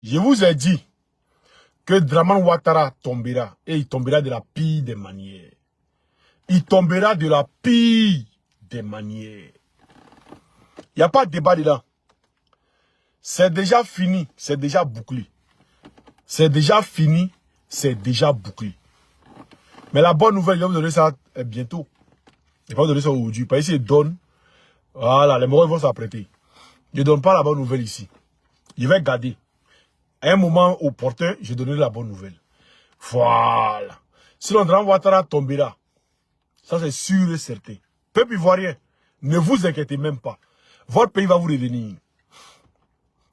Je vous ai dit que Dramane Ouattara tombera. Et il tombera de la pire des manières. Il tombera de la pire des manières. Il n'y a pas de débat dedans. C'est déjà fini. C'est déjà bouclé. C'est déjà fini. C'est déjà bouclé. Mais la bonne nouvelle, je vais vous donner ça bientôt. Je vais pas vous donner ça aujourd'hui. Parce que je donne. Voilà, les moraux vont s'apprêter. Je ne donne pas la bonne nouvelle ici. Je vais garder. À un moment opportun, je donnerai la bonne nouvelle. Voilà. Sinon, Dramane Ouattara tombera. Ça, c'est sûr et certain. Peuple ivoirien, ne vous inquiétez même pas. Votre pays va vous revenir.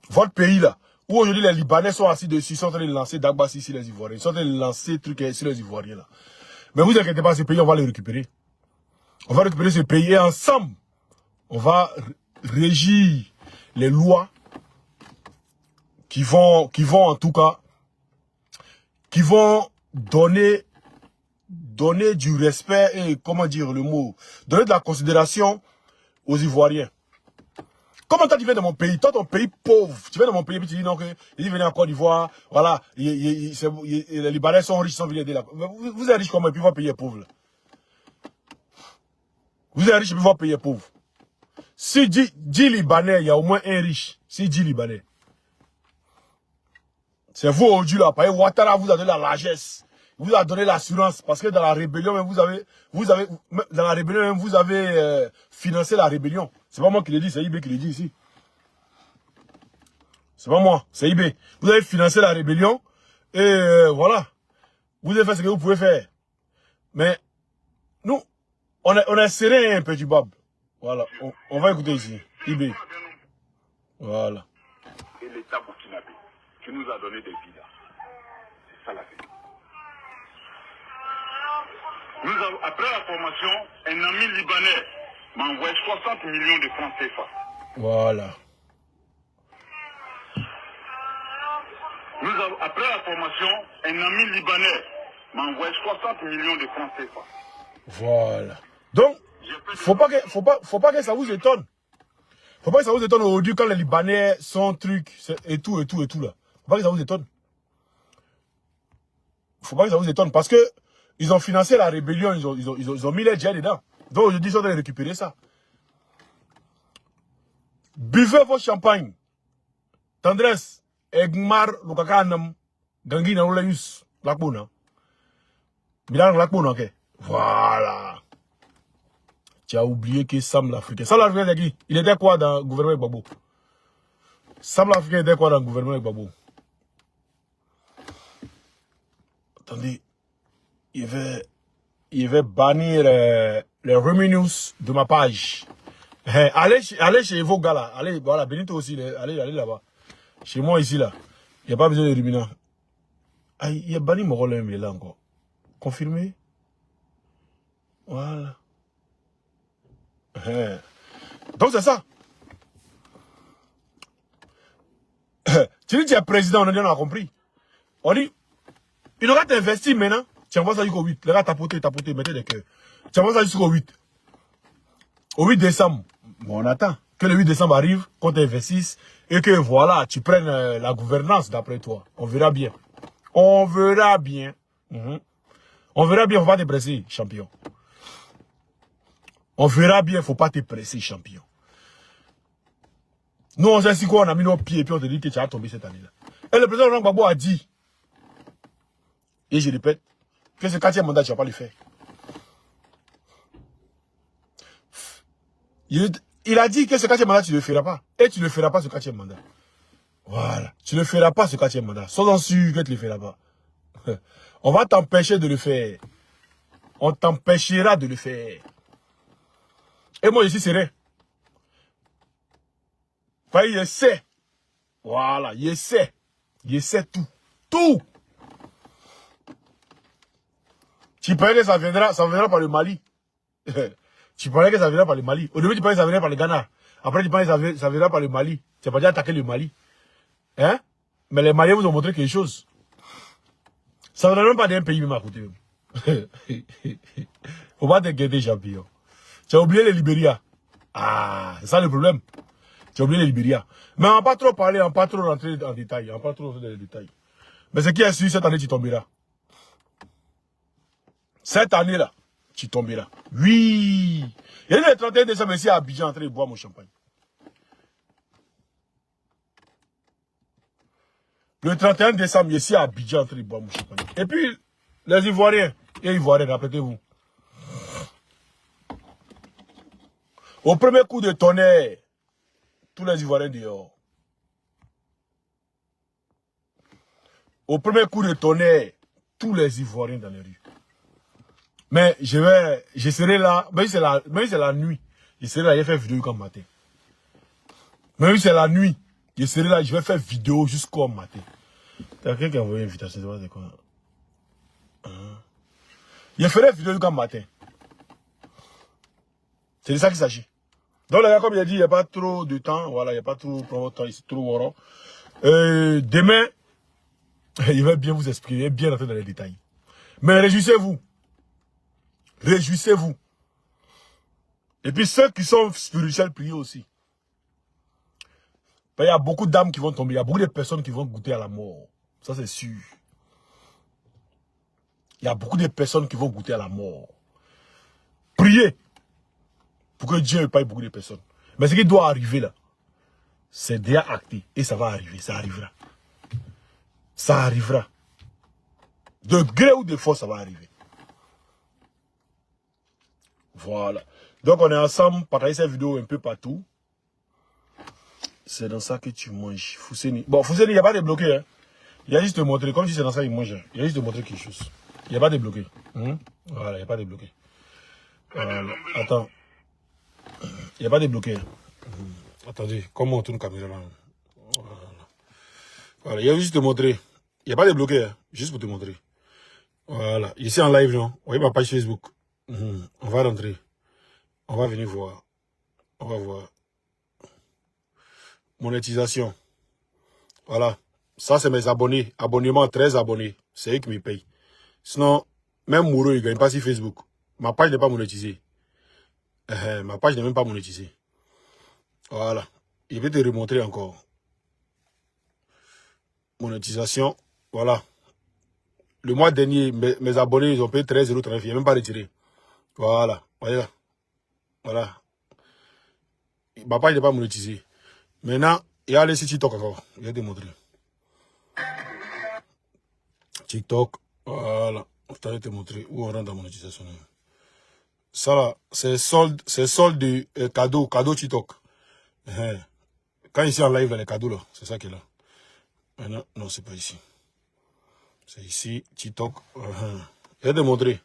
Votre pays là, où aujourd'hui les Libanais sont assis dessus, ils sont en train de lancer Dagbassi sur les Ivoiriens. Ils sont en train de lancer trucs sur les Ivoiriens là. Mais vous inquiétez pas, ce pays, on va le récupérer. On va récupérer ce pays et ensemble, on va régir les lois qui vont en tout cas, qui vont donner du respect et, comment dire le mot, donner de la considération aux Ivoiriens. Comment toi tu viens de mon pays, toi ton pays pauvre, tu viens de mon pays et tu dis non que ils viennent en Côte d'Ivoire, voilà, les Libanais sont riches, ils sont venus aider là. Vous êtes riche comment et puis votre pays est pauvre là. Vous êtes riche et puis votre pays est pauvre. Si 10 Libanais, il y a au moins un riche. Si 10 Libanais. C'est vous aujourd'hui là, parce que Ouattara vous a donné la largesse. Vous a donné l'assurance. Parce que dans la rébellion, même vous avez financé la rébellion. C'est pas moi qui le dis, c'est IB qui le dit ici. C'est pas moi, c'est IB. Vous avez financé la rébellion. Et voilà. Vous avez fait ce que vous pouvez faire. Mais nous, on est serein, petit Bob. Voilà. On va écouter ici. IB. Voilà. Et l'État burkinabé qui nous a donné des visas. C'est ça la vérité. Après la formation, un ami libanais m'a envoyé 60 millions de francs CFA. Voilà. Après la formation, un ami libanais m'a envoyé 60 millions de francs CFA. Voilà. Donc, faut pas que ça vous étonne. Faut pas que ça vous étonne aujourd'hui quand les Libanais sont trucs et tout là. Faut pas que ça vous étonne. Faut pas que ça vous étonne parce que ils ont financé la rébellion, ils ont mis les jets dedans. Donc aujourd'hui, ils sont en train de récupérer ça. Buvez vos champagne. Tendresse, Egmar, Lukakanam, Gangina, Olayus, Lakbona. Milan Lakbona, ok. Voilà. Tu as oublié que Sam l'Africain. Sam l'Africain, c'est qui? Il était quoi dans le gouvernement de Gbagbo? Sam l'Africain était quoi dans le gouvernement de Gbagbo? Attendez. Il va bannir les revenus de ma page. Allez chez vos gars là. Allez, voilà, Benito aussi. Allez là-bas. Chez moi ici là. Il n'y a pas besoin de ruminants. Ah, il a banni mon rôle là encore. Confirmé. Voilà. Donc c'est ça. Tu dis que tu es président, on a compris. On dit, il aura t'investir maintenant. Tu envoies ça jusqu'au 8. Les gars, tapoter, mettez des cœurs. Tu envoies ça jusqu'au 8. Au 8 décembre, bon, on attend que le 8 décembre arrive, qu'on t'investisse et que voilà, tu prennes la gouvernance d'après toi. On verra bien. On verra bien. On verra bien, faut pas te presser, champion. On verra bien, faut pas te presser, champion. Nous, on sait si quoi, on a mis nos pieds et puis on te dit que tu as tombé cette année-là. Et le président Laurent Gbagbo a dit, et je répète, que ce 4e mandat, tu ne vas pas le faire. Il a dit que ce 4e mandat, tu ne le feras pas. Et tu ne le feras pas ce 4e mandat. Voilà. Tu ne le feras pas ce 4e mandat. Sois-en sûr que tu ne le feras pas. On va t'empêcher de le faire. On t'empêchera de le faire. Et moi, je suis serein. Il sait. Voilà, il sait. Il sait tout. Tout. Tu parlais que ça viendra par le Mali. Tu parlais que ça viendra par le Mali. Au début, tu parlais que ça viendra par le Ghana. Après, tu parlais que ça viendra par le Mali. Tu n'as pas déjà attaqué le Mali. Hein? Mais les Maliens vous ont montré quelque chose. Ça ne viendra même pas d'un pays même à côté. Faut pas t'inquiéter, champion. Tu as oublié le Libéria. Ah, c'est ça le problème. Tu as oublié le Libéria. Mais on va pas trop parler, on va pas trop rentrer en détail. On va pas trop rentrer dans les détails. Mais ce qui est sûr, cette année, tu tomberas. Cette année-là, tu tomberas. Oui. Il y a le 31 décembre ici à Abidjan en train de boire mon champagne. Le 31 décembre, ici à Abidjan en train de boire mon champagne. Et puis, les Ivoiriens, et Ivoiriens, rappelez-vous. Au premier coup de tonnerre, tous les Ivoiriens dehors. Au premier coup de tonnerre, tous les Ivoiriens dans les rues. Mais je serai là, même si c'est la nuit, je serai là, je vais faire vidéo comme matin. Même si c'est la nuit, je serai là, je vais faire vidéo jusqu'au matin. T'as quelqu'un qui a envoyé une invitation, c'est quoi? Je ferai vidéo comme matin. C'est de ça qu'il s'agit. Donc les gars, comme il a dit, il n'y a pas trop de temps, voilà, il n'y a pas trop de temps, c'est trop warrant. Demain, il va bien vous expliquer, il va bien rentrer dans les détails. Mais réjouissez-vous. Réjouissez-vous. Et puis ceux qui sont spirituels, priez aussi. Il y a beaucoup d'âmes qui vont tomber, il y a beaucoup de personnes qui vont goûter à la mort. Ça c'est sûr. Il y a beaucoup de personnes qui vont goûter à la mort. Priez pour que Dieu épargne beaucoup de personnes. Mais ce qui doit arriver là, c'est déjà acté. Et ça va arriver, ça arrivera. Ça arrivera. De gré ou de force, ça va arriver. Voilà. Donc on est ensemble, partagez cette vidéo un peu partout. C'est dans ça que tu manges. Fousseni. Bon, Fousseni, il n'y a pas de bloqué. Hein. Il y a juste te montrer. Comme si c'est dans ça, il mange. Il y a juste te montrer quelque chose. Il n'y a pas de bloqué. Voilà, il n'y a pas de bloqué. Voilà. Attends. Il n'y a pas de bloqué. Attendez, comment on tourne la caméra là? Voilà, il y a juste te montrer. Il n'y a pas de bloqué. Hein. Juste pour te montrer. Voilà. Ici en live, non? Vous voyez ma page Facebook. On va rentrer. On va venir voir. On va voir. Monétisation. Voilà. Ça, c'est mes abonnés. Abonnement, 13 abonnés. C'est eux qui me payent. Sinon, même Mouro, il ne gagne pas sur Facebook. Ma page n'est pas monétisée. Ma page n'est même pas monétisée. Voilà. Il va te remontrer encore. Monétisation. Voilà. Le mois dernier, mes abonnés, ils ont payé 13,39 €. Il n'est même pas retiré. Voilà. Voyez là. Voilà. Ma page n'est pas monétisée. Maintenant, il y a les sites TikTok encore. Je vais te montrer. TikTok. Voilà. Je vais te montrer où on rentre dans la monétisation. Ça là, c'est solde de cadeau TikTok. Quand ici en live, les cadeaux là, c'est ça qui est là. Maintenant, non, c'est pas ici. C'est ici, TikTok. Je vais te montrer.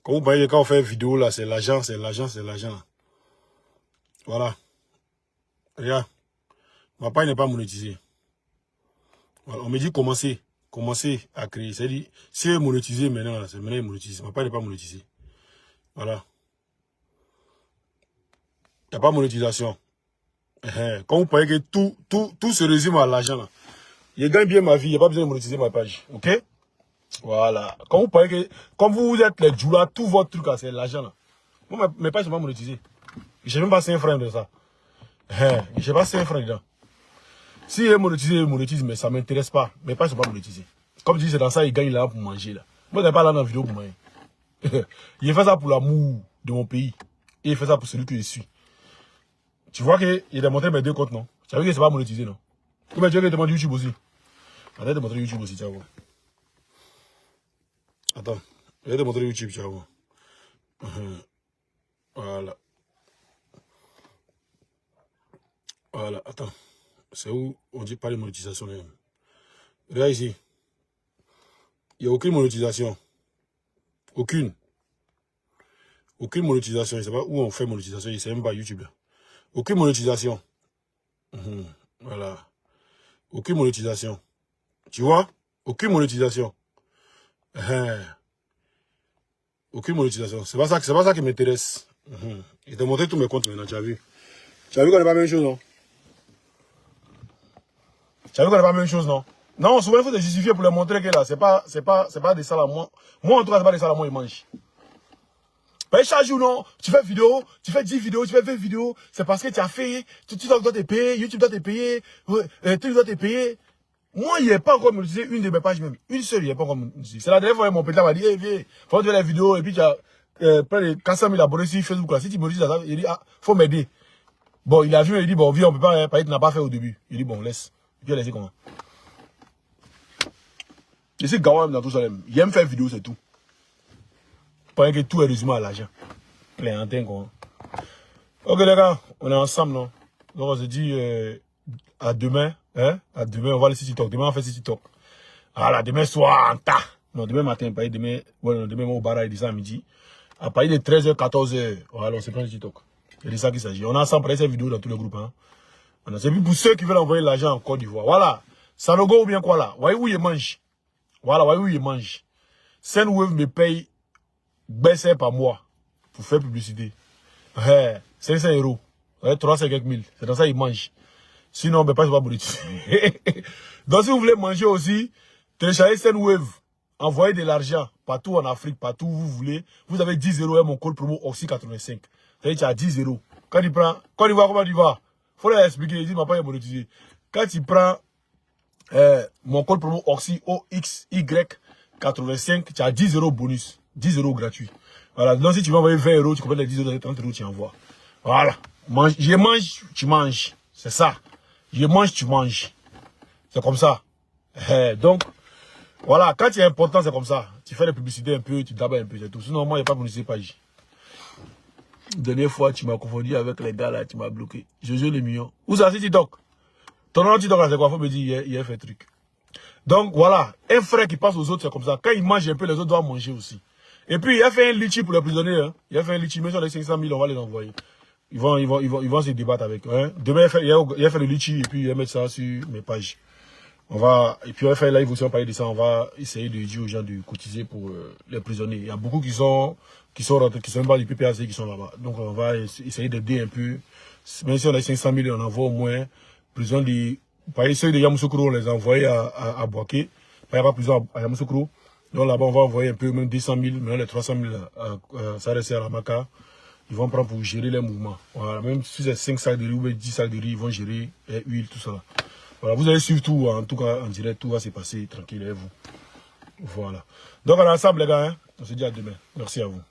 Quand vous voyez, quand on fait vidéo là, c'est l'argent, c'est l'argent, c'est l'argent. Voilà. Regarde. Ma page n'est pas monétisée. Voilà. On me dit commencer à créer. C'est-à-dire, si elle est monétisée maintenant, c'est maintenant monétisée. Ma page n'est pas monétisée. Voilà. Il n'y a pas de monétisation. Quand vous voyez que tout se résume à l'argent là. Je gagne bien ma vie, il n'y a pas besoin de monétiser ma page. Ok? Voilà. Quand vous voyez que, comme vous êtes les djoulas, tout votre truc là, c'est l'argent là. Moi, mes pages ne sont pas monétisées. Je n'ai même pas 5 francs de ça. Je n'ai pas 5 francs dedans. Si il est monétisé, il monétise, mais ça ne m'intéresse pas. Mes pages ne sont pas monétisées. Comme je dis, c'est dans ça, il gagne là pour manger là. Moi, je n'ai pas là dans la vidéo pour manger. Il fait ça pour l'amour de mon pays. Et il fait ça pour celui que je suis. Tu vois qu'il a montré mes 2 comptes, non? Tu as vu que c'est pas monétisé, non? Ou bien tu veux que je te montre YouTube aussi? Attends, je vais te montrer YouTube aussi, tu vas voir. Attends, je vais te montrer YouTube, tu vas voir. Voilà. Voilà, attends. C'est où on dit pas de monétisation. Regarde ici. Il n'y a aucune monétisation. Aucune. Aucune monétisation. Je ne sais pas où on fait monétisation. Je ne sais même pas YouTube. Aucune monétisation. Voilà. Aucune monétisation. Tu vois? Aucune monétisation. Aucune monétisation. C'est pas ça qui m'intéresse. Je t'ai montré tous mes comptes maintenant, tu as vu. Tu as vu qu'on n'est pas la même chose, non? Tu as vu qu'on n'est pas la même chose, non? Non, souvent il faut te justifier pour leur montrer que là, c'est pas des salles à moi. Moi, en tout cas, c'est pas des salles à moi, ils mangent. Bah, chaque jour, non, tu fais vidéo, tu fais 10 vidéos, tu fais 20 vidéos, c'est parce que tu as fait, tu dois te payer, YouTube doit te payer, tu dois te payer. Moi, il n'est pas encore monétisé une de mes pages même. Une seule, il n'est pas encore monétisé. C'est la dernière fois que mon pétard m'a dit, hey, viens, faut faire la vidéo, et puis tu as près de 400 000 abonnés sur Facebook, là. Si tu monétises, il dit, ah, faut m'aider. Bon, il a vu, il dit, bon, viens, on peut pas, tu n'as pas fait au début. Il dit, bon, laisse. Et puis, il a laissé comment? Je sais Gawa dans tout ça, il aime faire vidéo, c'est tout. Pendant que tout est résumé à l'argent. Pléantin, quoi. Ok, les gars, on est ensemble, non? Donc, on se dit, à demain, hein? À demain, on va aller sur TikTok. Demain, on fait sur TikTok. Voilà, demain soir, en tas. Non, demain matin, pas demain, ouais, non, demain, au bar, il dit ça à midi. À partir de 13h, 14h, voilà, on se prend sur TikTok. C'est de ça qu'il s'agit. On a ensemble cette vidéo dans tous les groupes, hein. C'est plus pour ceux qui veulent envoyer l'argent en Côte d'Ivoire. Voilà. Sanogo ou bien quoi là? Voyez où il mange. Voilà, voyez où il mange. Sendwave me paye baisser par mois pour faire publicité. 500 €. 300 quelques mille. C'est dans ça qu'il mange. Sinon, ben, pas monétiser. Donc, si vous voulez manger aussi, téléchargez Sendwave. Envoyez de l'argent partout en Afrique, partout où vous voulez. Vous avez 10 € et mon code promo OXY85. C'est-à-dire, tu as 10 €. Quand tu prends, quand tu vois comment tu vas, faut leur expliquer. Il dit, ma pas monétiser. Quand tu prends mon code promo OXY85, tu as 10 € bonus. 10 € gratuit. Voilà. Donc, si tu veux envoyer 20 €, tu complètes les 10 €, 30 €, tu envoies. Voilà. Je mange, tu manges. C'est ça. Je mange, tu manges. C'est comme ça. Donc, voilà. Quand c'est important, c'est comme ça. Tu fais la publicité un peu, tu dabas un peu, c'est tout. Sinon, moi, il n'y a pas de publicité page. Dernière fois, tu m'as confondu avec les gars là, tu m'as bloqué. Je joue les millions. Où ça, c'est TikTok? Ton nom TikTok là, c'est quoi? Faut me dire, il a fait truc. Donc, voilà. Un frère qui passe aux autres, c'est comme ça. Quand il mange un peu, les autres doivent manger aussi. Et puis, il a fait un litchi pour les prisonniers. Hein. Il a fait un litchi, même sur les 500 000, on va les envoyer. Ils vont se débattre avec. Hein. Demain, il a fait le litchi et puis il va mettre ça sur mes pages. Et puis on va faire live aussi, on va parler de ça. On va essayer de dire aux gens de cotiser pour les prisonniers. Il y a beaucoup qui sont pas du PPAC qui sont là-bas. Donc, on va essayer d'aider un peu. Même si on a 500 000, on envoie au moins prison de, par exemple, ceux de Yamoussoukro, on les a envoyés à Boaké. Il n'y a pas prison à Yamoussoukro. Donc là-bas, on va envoyer un peu, même 200 000, maintenant les 300 000 ça reste à la Maca. Ils vont prendre pour gérer les mouvements. Voilà, même si c'est 5 sacs de riz ou 10 sacs de riz, ils vont gérer l'huile, tout ça. Voilà, vous allez suivre tout, en tout cas en direct, tout va se passer tranquille avec vous. Voilà. Donc on est ensemble les gars, hein? On se dit à demain. Merci à vous.